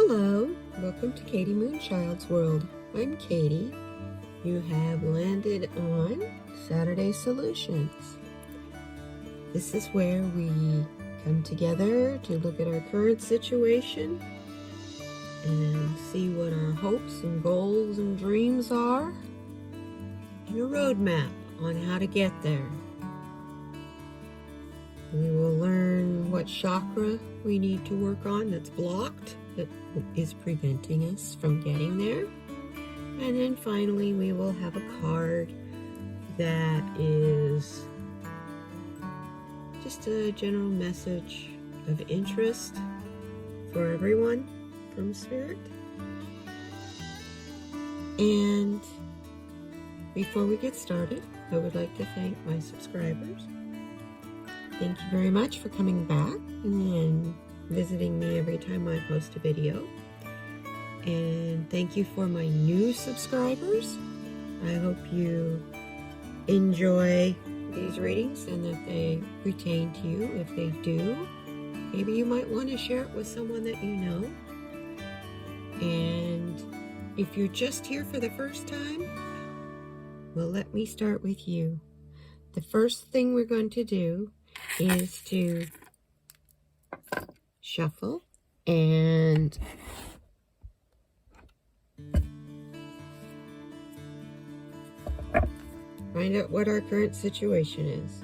Hello, welcome to Katie Moonchild's World. I'm Katie. You have landed on Saturday Solutions. This is where we come together to look at our current situation and see what our hopes and goals and dreams are, and a roadmap on how to get there. We will learn what chakra we need to work on that's blocked, that is preventing us from getting there. And then finally, we will have a card that is just a general message of interest for everyone from Spirit. And before we get started, I would like to thank my subscribers. Thank you very much for coming back and visiting me every time I post a video. And thank you for my new subscribers. I hope you enjoy these readings and that they pertain to you. If they do, maybe you might want to share it with someone that you know. And if you're just here for the first time, well, let me start with you. The first thing we're going to do is to shuffle and find out what our current situation is.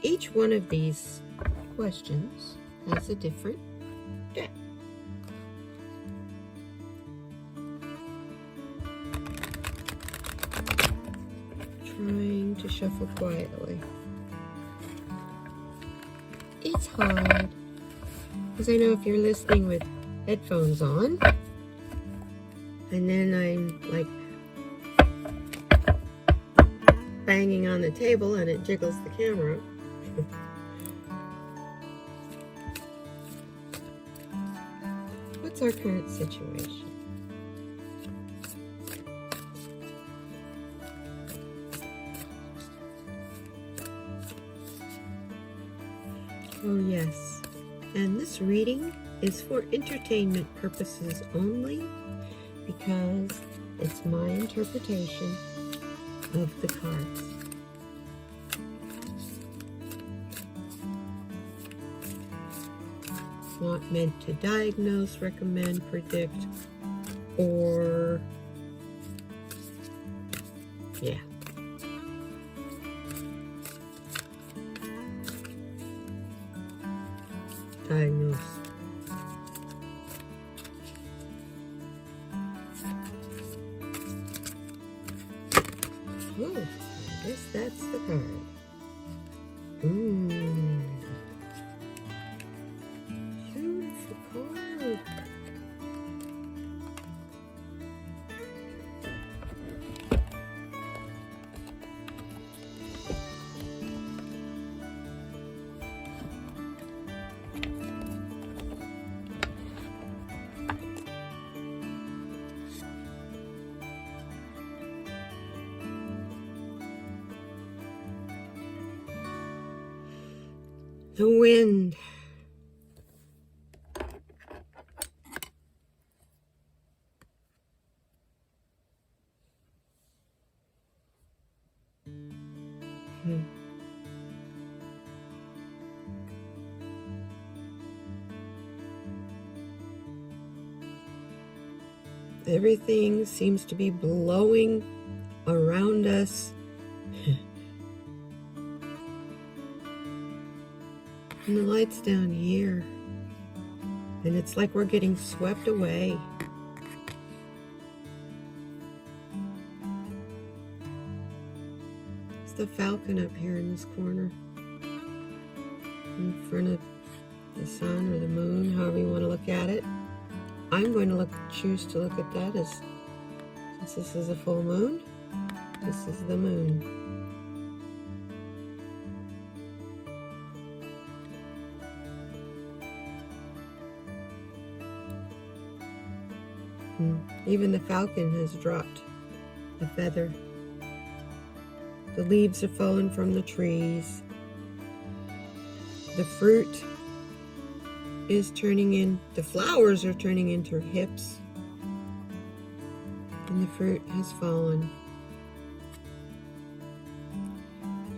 Each one of these questions has a different deck. Trying to shuffle quietly. It's hard because I know if you're listening with headphones on, and then I'm like banging on the table and it jiggles the camera. What's our current situation? Oh yes, and this reading is for entertainment purposes only because it's my interpretation of the cards. It's not meant to diagnose, recommend, predict, or yeah. Diagnose. Oh, I guess that's the card. Beautiful card. The wind. Everything seems to be blowing around us. And the light's down here. And it's like we're getting swept away. It's the falcon up here in this corner. In front of the sun or the moon, however you want to look at it. I'm going to choose to look at that as, since this is a full moon, this is the moon. Even the falcon has dropped a feather. The leaves have fallen from the trees. The fruit is turning in, the flowers are turning into hips, and the fruit has fallen.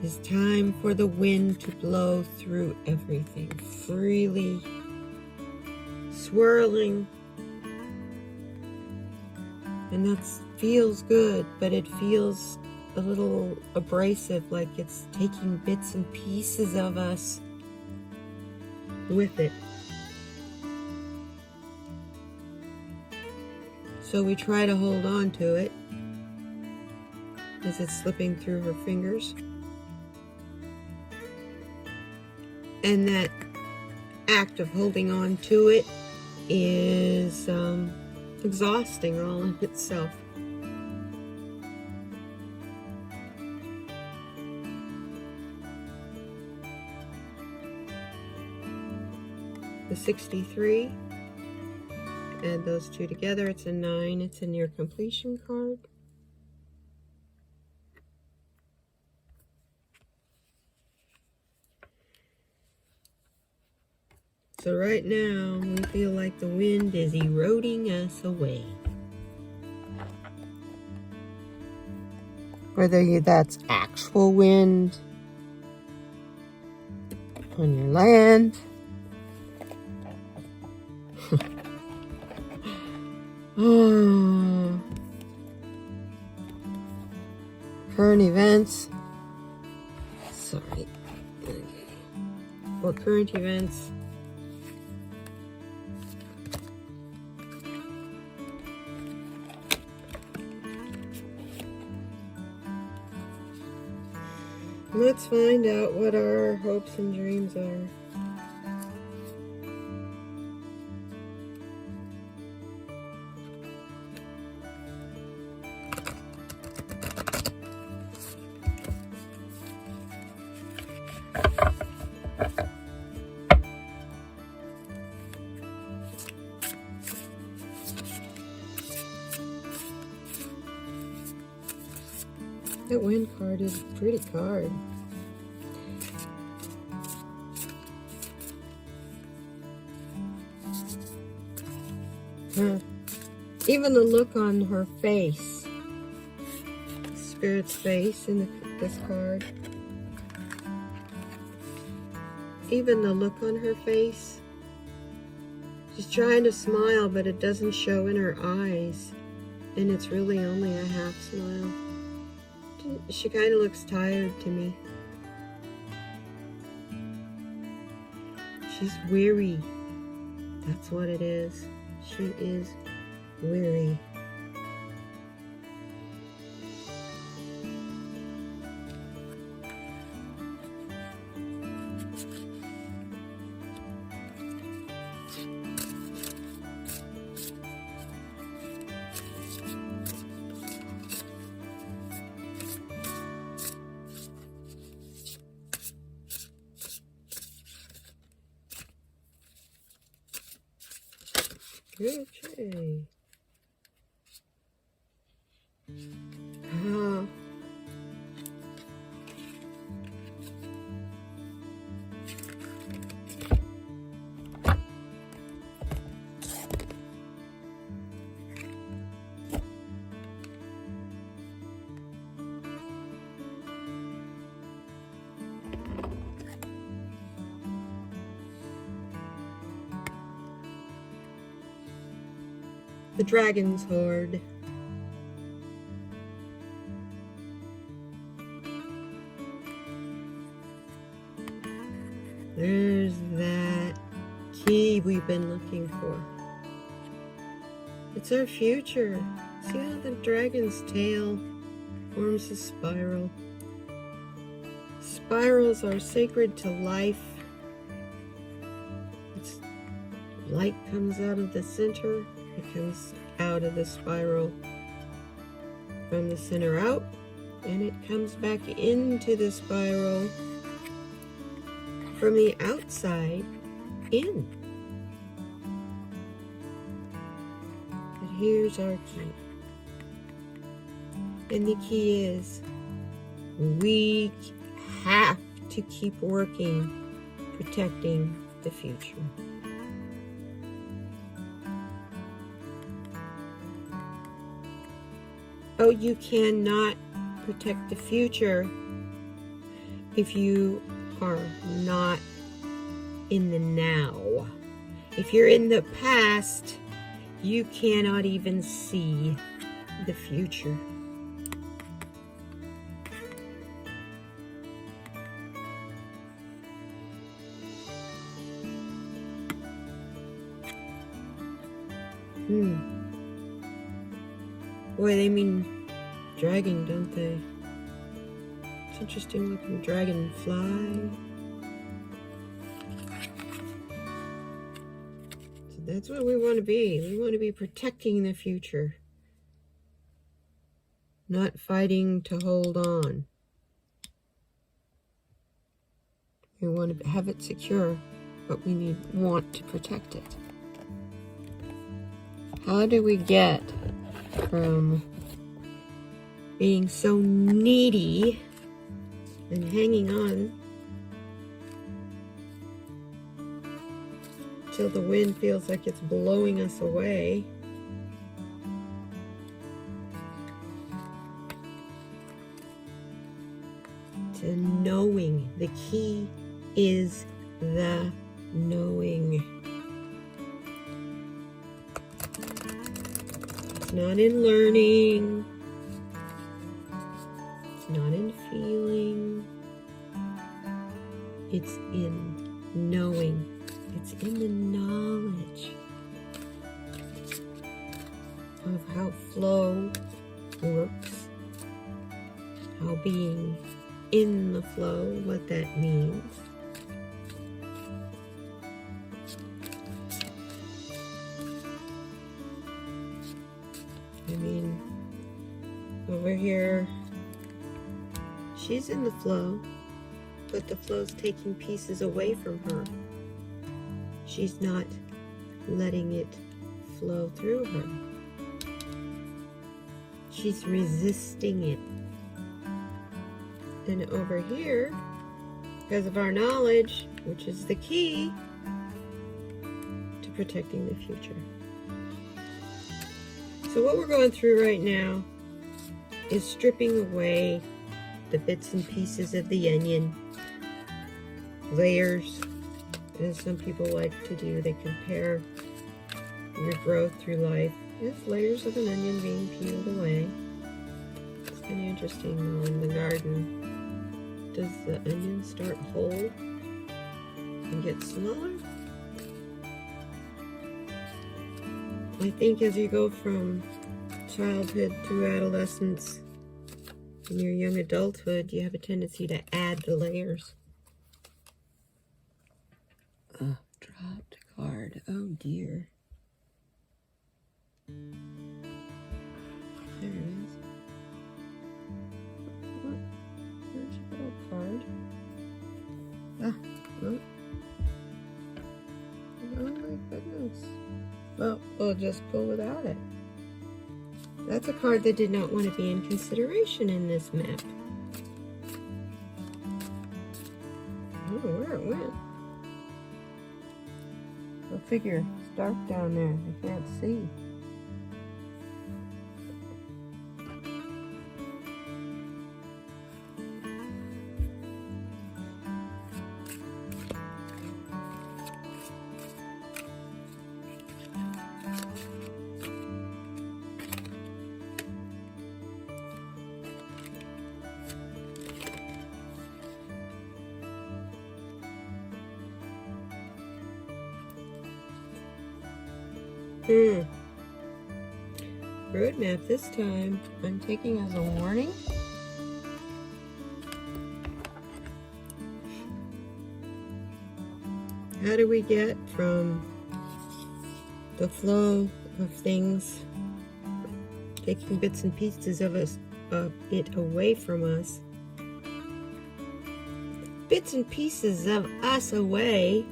It's time for the wind to blow through everything, freely swirling. And that feels good, but it feels a little abrasive, like it's taking bits and pieces of us with it. So we try to hold on to it as it's slipping through her fingers. And that act of holding on to it is exhausting all in itself. The 63, add those two together, it's a 9. It's a near completion card. So right now, we feel like the wind is eroding us away. Whether that's actual wind on your land, current events, sorry, okay. Or current events, let's find out what our hopes and dreams are. That wind card is a pretty card. Even the look on her face, Spirit's face in this card, even the look on her face, she's trying to smile, but it doesn't show in her eyes, and it's really only a half smile. She kind of looks tired to me. She's weary. That's what it is. She is weary. Okay. The Dragon's Hoard. There's that key we've been looking for. It's our future. See how the dragon's tail forms a spiral? Spirals are sacred to life. It's, light comes out of the center. It comes out of the spiral from the center out, and it comes back into the spiral from the outside in. But here's our key. And the key is, we have to keep working, protecting the future. know you cannot protect the future if you are not in the now. If you're in the past, you cannot even see the future. Boy, they mean dragon, don't they? It's interesting looking dragonfly. So that's what we want to be. We want to be protecting the future, not fighting to hold on. We want to have it secure, but we want to protect it. How do we get from being so needy and hanging on till the wind feels like it's blowing us away, to knowing? The key is the knowing. It's not in learning. It's not in feeling. It's in knowing. It's in the knowledge of how flow works, how being in the flow, what that means. I mean, over here, she's in the flow, but the flow's taking pieces away from her. She's not letting it flow through her. She's resisting it. And over here, because of our knowledge, which is the key to protecting the future. So what we're going through right now is stripping away the bits and pieces of the onion, layers, as some people like to do. They compare your growth through life as layers of an onion being peeled away. It's kind of interesting though, in the garden. Does the onion start whole and get smaller? I think as you go from childhood through adolescence and your young adulthood, you have a tendency to add the layers. Dropped a card. Oh dear. There it is. What? Where'd you go, card? Oh. Oh my goodness. Well, we'll just pull without it. That's a card that did not want to be in consideration in this map. I don't know where it went. Go figure. It's dark down there. I can't see. Roadmap this time I'm taking as a warning. How do we get from the flow of things, taking bits and pieces of it away from us, bits and pieces of us away,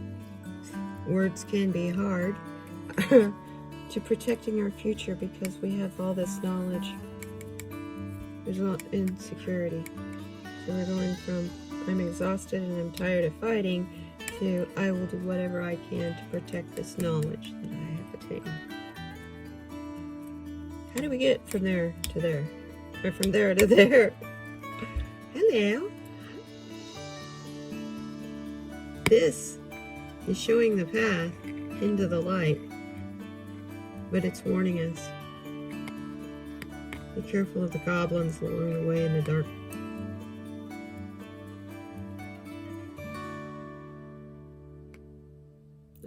words can be hard, to protecting our future, because we have all this knowledge. There's a lot of insecurity. So we're going from I'm exhausted and I'm tired of fighting to I will do whatever I can to protect this knowledge that I have attained. How do we get from there to there? Or from there to there. Hello. This is showing the path into the light, but it's warning us. Be careful of the goblins along the way in the dark.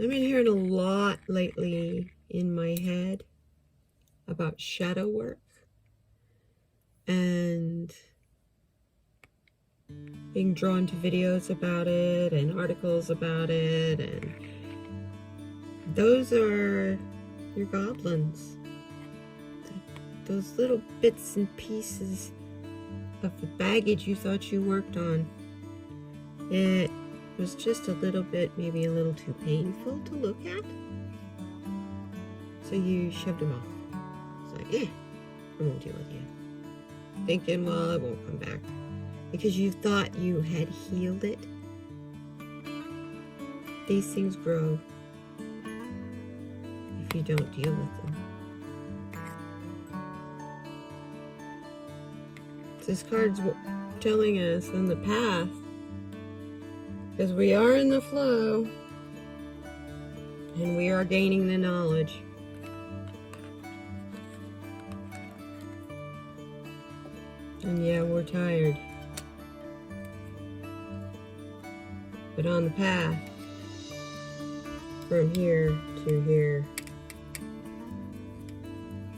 I've been hearing a lot lately in my head about shadow work and being drawn to videos about it and articles about it, and those are your goblins. Those little bits and pieces of the baggage you thought you worked on. It was just a little bit, maybe a little too painful to look at. So you shoved them off. It's like, I won't deal with you. Thinking, well, it won't come back. Because you thought you had healed it. These things grow if you don't deal with them. This card's telling us in the path, because we are in the flow and we are gaining the knowledge. And yeah, we're tired. But on the path from here to here,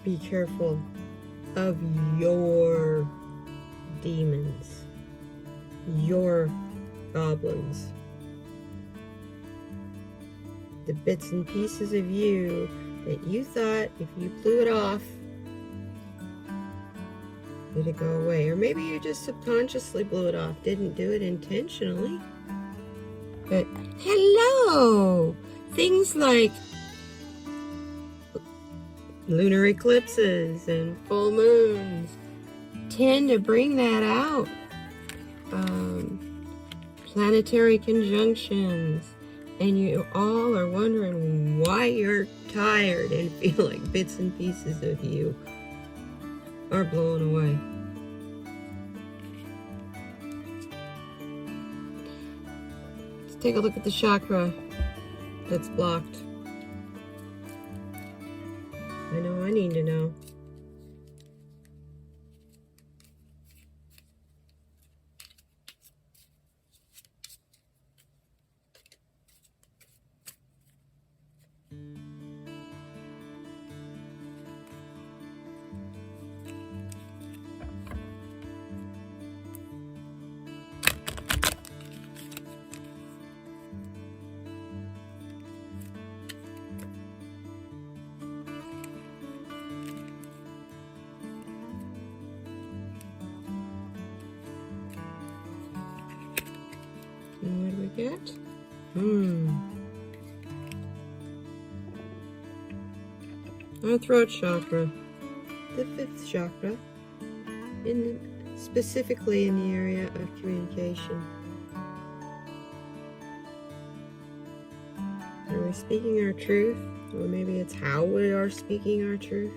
be careful of your demons, your goblins, the bits and pieces of you that you thought if you blew it off, it'd go away. Or maybe you just subconsciously blew it off, didn't do it intentionally. But hello! Things like lunar eclipses and full moons tend to bring that out. Planetary conjunctions, and you all are wondering why you're tired and feel like bits and pieces of you are blown away. Let's take a look at the chakra that's blocked. I know I need to know. And what do we get? Our throat chakra, the 5th chakra, specifically in the area of communication. Are we speaking our truth? Or maybe it's how we are speaking our truth?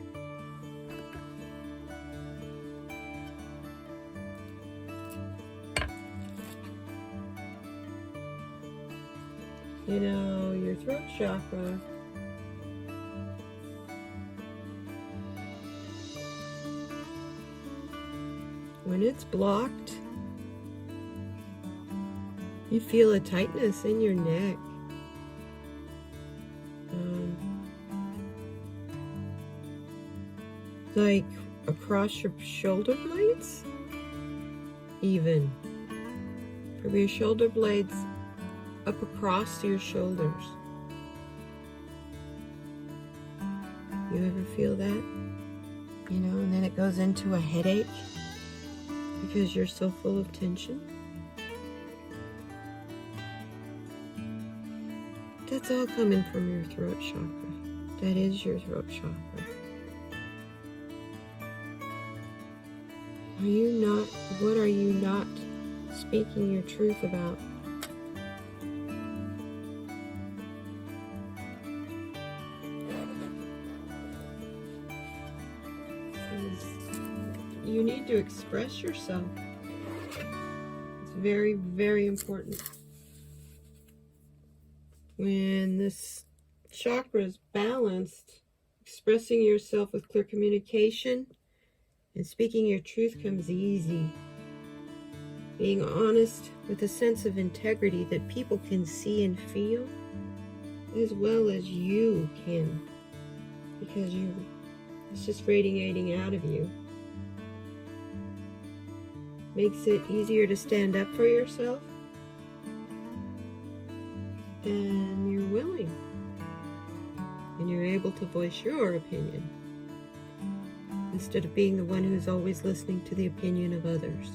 You know, your throat chakra, when it's blocked, you feel a tightness in your neck. Like across your shoulder blades, even. From your shoulder blades up across your shoulders. You ever feel that? You know, and then it goes into a headache because you're so full of tension. That's all coming from your throat chakra. That is your throat chakra. What are you not speaking your truth about? you need to express yourself. It's very, very important. When this chakra is balanced, expressing yourself with clear communication and speaking your truth comes easy. Being honest with a sense of integrity that people can see and feel, as well as you can, because it's just radiating out of you. Makes it easier to stand up for yourself, and you're willing, and you're able to voice your opinion instead of being the one who's always listening to the opinion of others.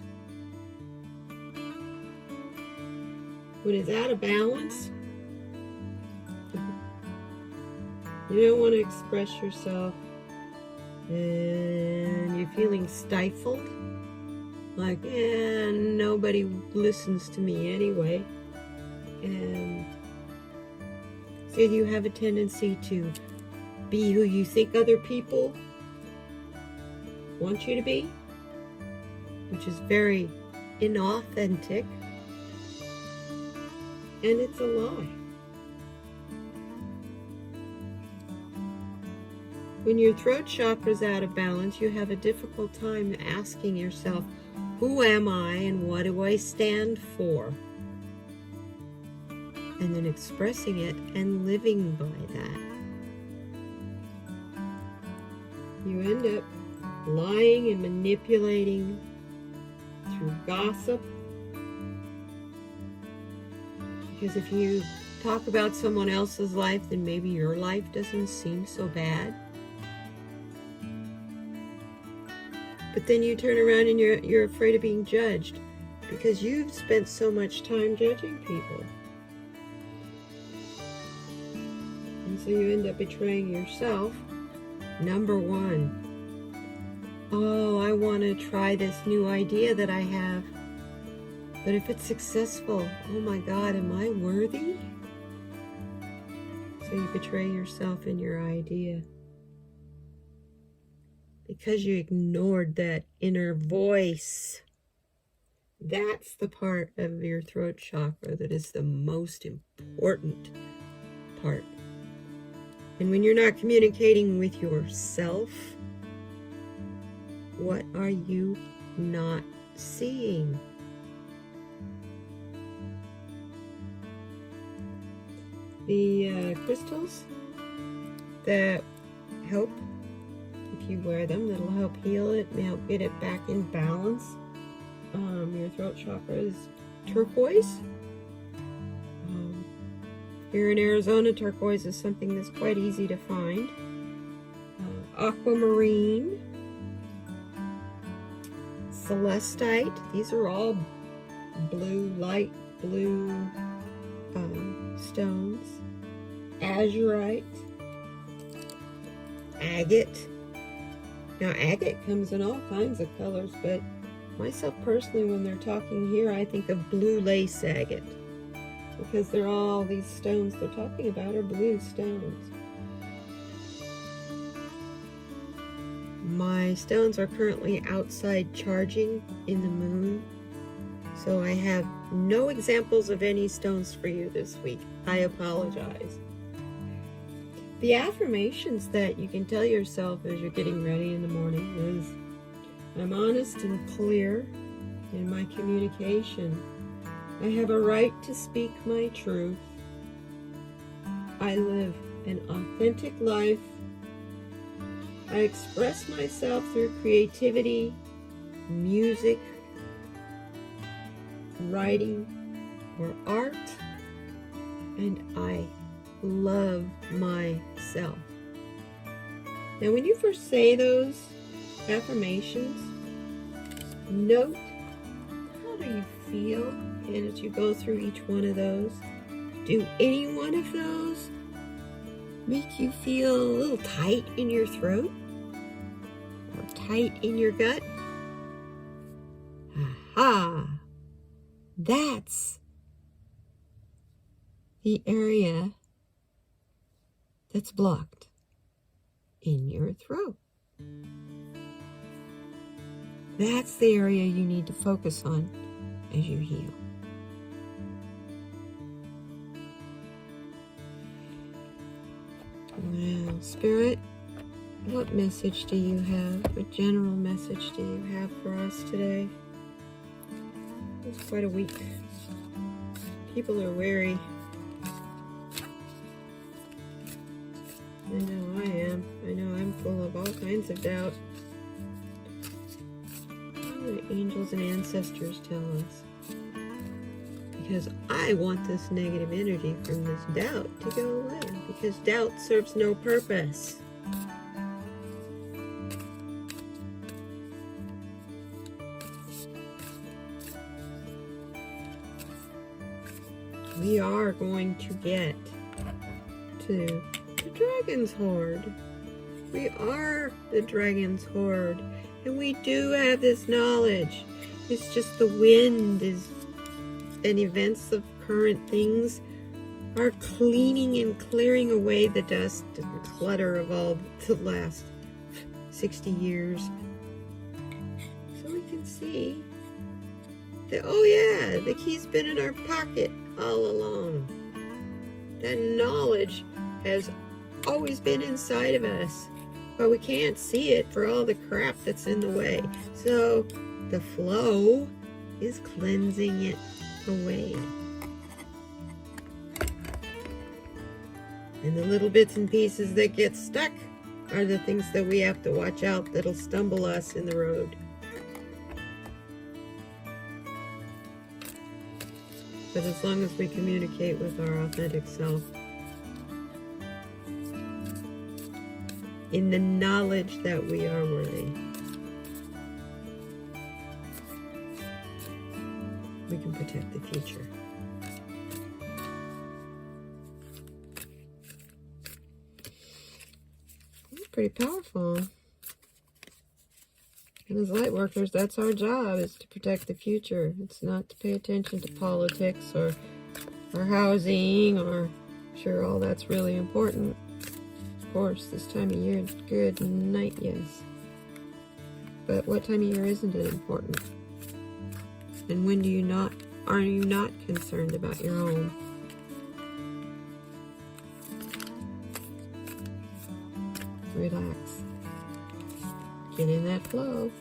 When it's out of balance, you don't want to express yourself, and you're feeling stifled, like, nobody listens to me anyway. And so you have a tendency to be who you think other people want you to be, which is very inauthentic, and it's a lie. When your throat chakra is out of balance, you have a difficult time asking yourself, who am I and what do I stand for? And then expressing it and living by that. You end up lying and manipulating through gossip. Because if you talk about someone else's life, then maybe your life doesn't seem so bad. But then you turn around and you're afraid of being judged because you've spent so much time judging people. And so you end up betraying yourself. Number one, oh, I want to try this new idea that I have. But if it's successful, oh my God, am I worthy? So you betray yourself in your idea. Because you ignored that inner voice. That's the part of your throat chakra that is the most important part. And when you're not communicating with yourself, what are you not seeing? The crystals that help, if you wear them, that'll help heal it and help get it back in balance. Your throat chakra is turquoise. Here in Arizona, turquoise is something that's quite easy to find. Aquamarine, celestite, these are all blue, light blue stones. Azurite, agate. Now, agate comes in all kinds of colors, but myself personally, when they're talking here, I think of blue lace agate, because they're all these stones they're talking about are blue stones. My stones are currently outside charging in the moon, so I have no examples of any stones for you this week. I apologize. The affirmations that you can tell yourself as you're getting ready in the morning is, I'm honest and clear in my communication. I have a right to speak my truth. I live an authentic life. I express myself through creativity, music, writing, or art, and I love myself. Now, when you first say those affirmations, note how do you feel, and as you go through each one of those, do any one of those make you feel a little tight in your throat or tight in your gut? Aha! That's the area that's blocked in your throat. That's the area you need to focus on as you heal. Well, Spirit, what message do you have? What general message do you have for us today? It's quite a week. People are wary. I know I am. I know I'm full of all kinds of doubt. What do the angels and ancestors tell us? Because I want this negative energy from this doubt to go away. Because doubt serves no purpose. We are going to get to the Dragon's Hoard. We are the Dragon's Hoard. And we do have this knowledge. It's just the wind is and events of current things are cleaning and clearing away the dust and clutter of all the last 60 years. So we can see that, oh yeah, the key's been in our pocket all along. That knowledge has always been inside of us, but we can't see it for all the crap that's in the way. So the flow is cleansing it away. And the little bits and pieces that get stuck are the things that we have to watch out that'll stumble us in the road. But as long as we communicate with our authentic self, in the knowledge that we are worthy, we can protect the future. It's pretty powerful. And as light workers, that's our job, is to protect the future. It's not to pay attention to politics or housing, or sure, all that's really important. Of course, this time of year, good night, yes. But what time of year isn't it important? And when are you not concerned about your own? Relax. Get in that flow.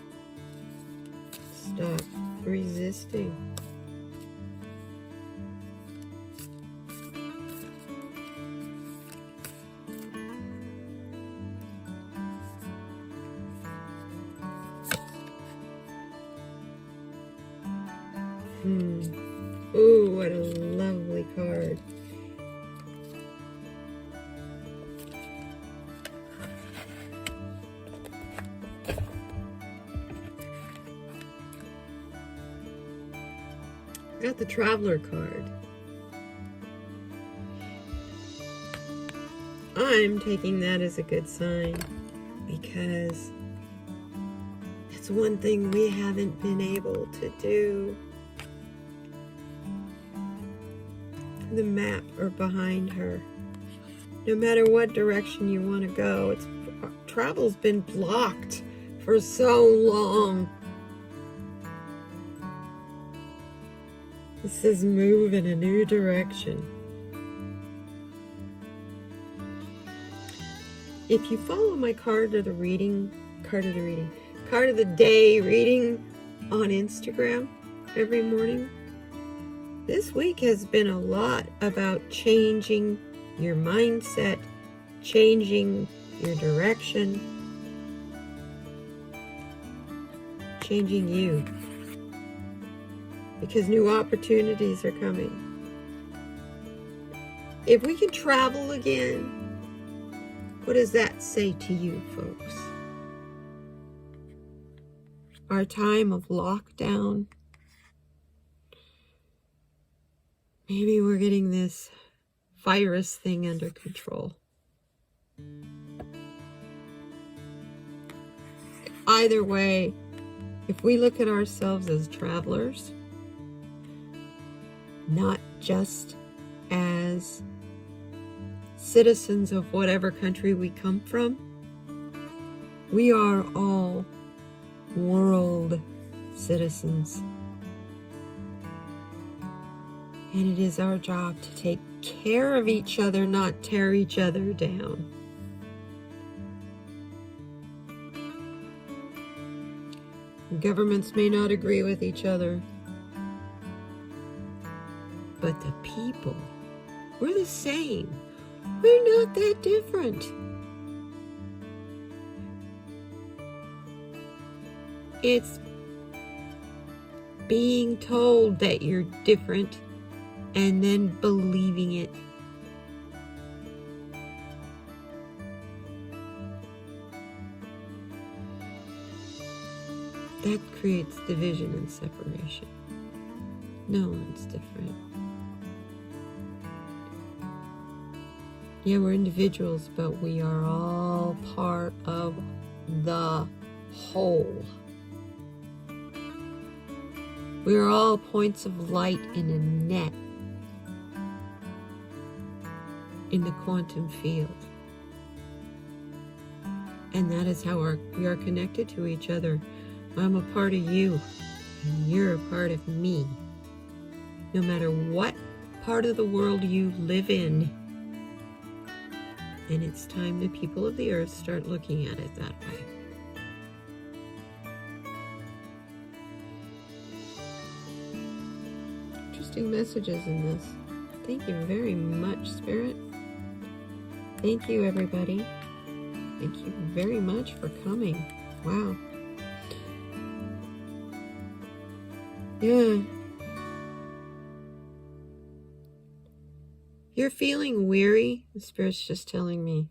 Stop resisting. Ooh, what a lovely card. Got the Traveler card. I'm taking that as a good sign, because it's one thing we haven't been able to do. The map or behind her. No matter what direction you want to go, travel's been blocked for so long. This is move in a new direction. If you follow my card of the day reading on Instagram every morning, this week has been a lot about changing your mindset, changing your direction, changing you. Because new opportunities are coming. If we can travel again, what does that say to you, folks? Our time of lockdown, maybe we're getting this virus thing under control. Either way, if we look at ourselves as travelers, not just as citizens of whatever country we come from, we are all world citizens. And it is our job to take care of each other, not tear each other down. Governments may not agree with each other, but the people, we're the same. We're not that different. It's being told that you're different and then believing it. That creates division and separation. No one's different. Yeah, we're individuals, but we are all part of the whole. We are all points of light in a net in the quantum field. And that is how we are connected to each other. I'm a part of you, and you're a part of me. No matter what part of the world you live in. And it's time the people of the earth start looking at it that way. Interesting messages in this. Thank you very much, Spirit. Thank you, everybody. Thank you very much for coming. Wow. Yeah. You're feeling weary, the Spirit's just telling me.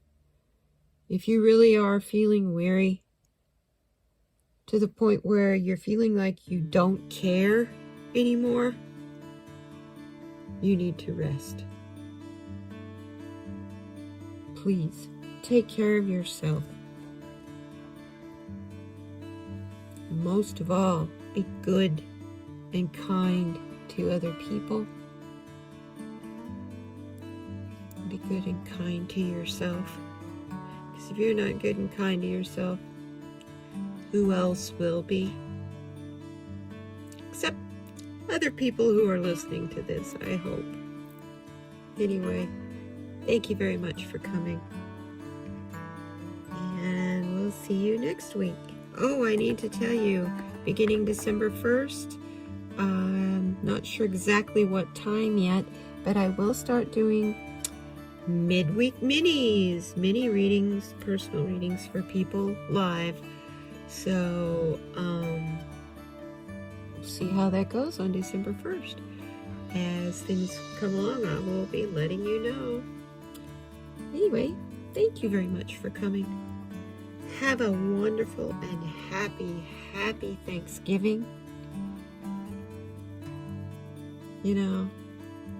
If you really are feeling weary to the point where you're feeling like you don't care anymore, you need to rest. Please, take care of yourself. And most of all, be good and kind to other people. Be good and kind to yourself. Because if you're not good and kind to yourself, who else will be? Except other people who are listening to this, I hope. Anyway, thank you very much for coming. And we'll see you next week. Oh, I need to tell you, beginning December 1st, I'm not sure exactly what time yet, but I will start doing midweek minis, mini readings, personal readings for people live. So, we'll see how that goes on December 1st. As things come along, I will be letting you know. Anyway, thank you very much for coming. Have a wonderful and happy Thanksgiving. You know,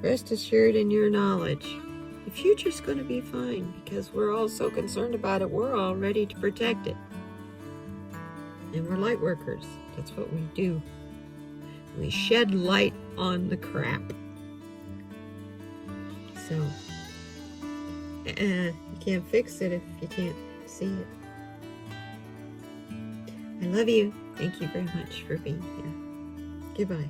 rest assured in your knowledge, the future's going to be fine because we're all so concerned about it, we're all ready to protect it. And we're light workers. That's what we do. We shed light on the crap. So, you can't fix it if you can't see it. I love you. Thank you very much for being here. Goodbye.